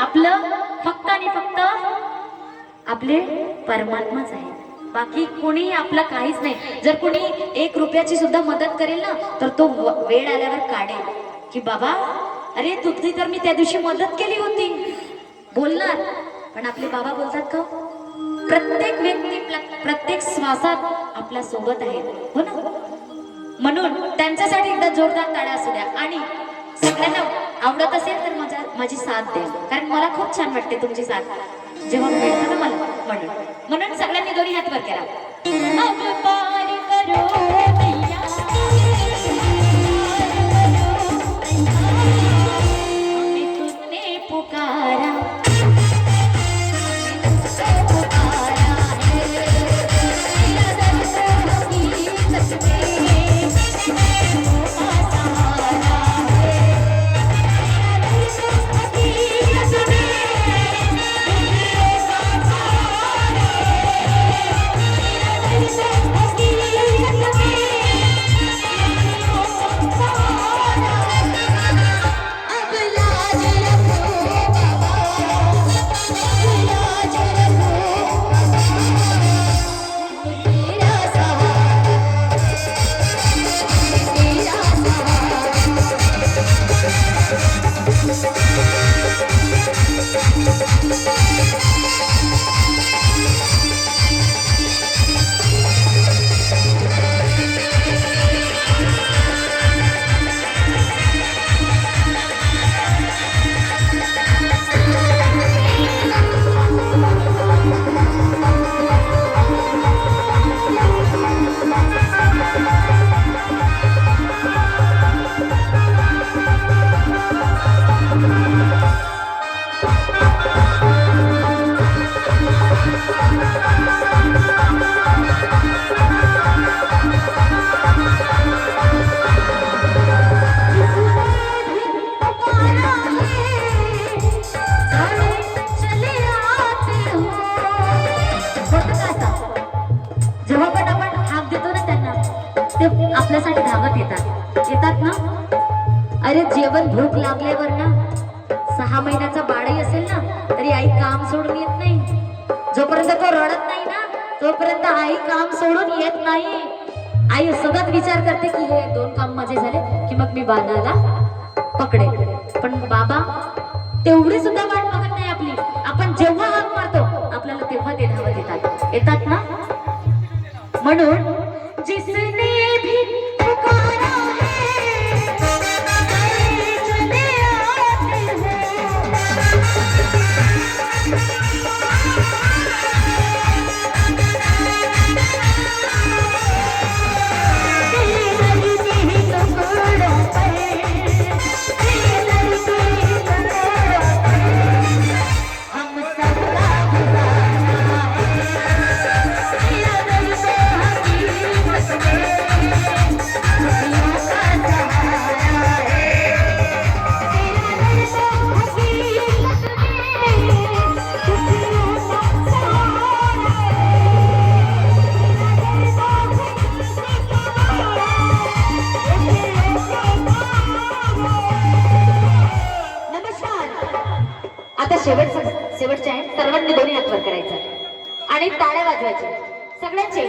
आपलं फक्त आणि फक्त आपले परमात्माच आहे, बाकी कोणी आपलं काहीच नाही। जर कोणी 1 रुपयाची सुद्धा मदत करेल ना तर तो वेळ आल्यावर काढेल की बाबा अरे तुझी तर मी त्या दिवशी मदत केली होती बोलणार। पण आपले बाबा बोलतात का प्रत्येक व्यक्ती प्रत्येक श्वासात आपल्या सोबत आहे, हो ना? म्हणून त्यांच्यासाठी एकदा जोरदार टाळ्या असू द्या। आणि सगळ्यांना आवडत असेल तर माझी साथ द्या, कारण मला खूप छान वाटते तुमची साथ जेव्हा मिळतं ना मला। म्हणून सगळ्यांनी दोन्ही हात वर करा। अब पार करो मैया, हमें तुमने पुकारा, आपल्यासाठी धावत येतात ना। अरे जेवण भूक लागल्यावर ना 6 महिन्याचा बाळही असेल ना तरी आई काम सोडून येत नाही। जोपर्यंत तो रडत नाही ना तोपर्यंत आई काम सोडून येत नाही। आई सतत विचार करते की हे 2 काम माझे झाले की मग मी बाळाला पकडेल। पण बाबा तेवढी सुद्धा वाट बघत नाही आपली। आपण जेव्हा हाक मारतो आपल्याला तेव्हा ते धावत येतात ना। म्हणून जिसने भी पुकारा है चले आते हम सबका शेवटचे आहे। सर्वांनी दोन्ही हात वर करायचं आणि टाळ्या वाजवायच्या सगळ्यांचे।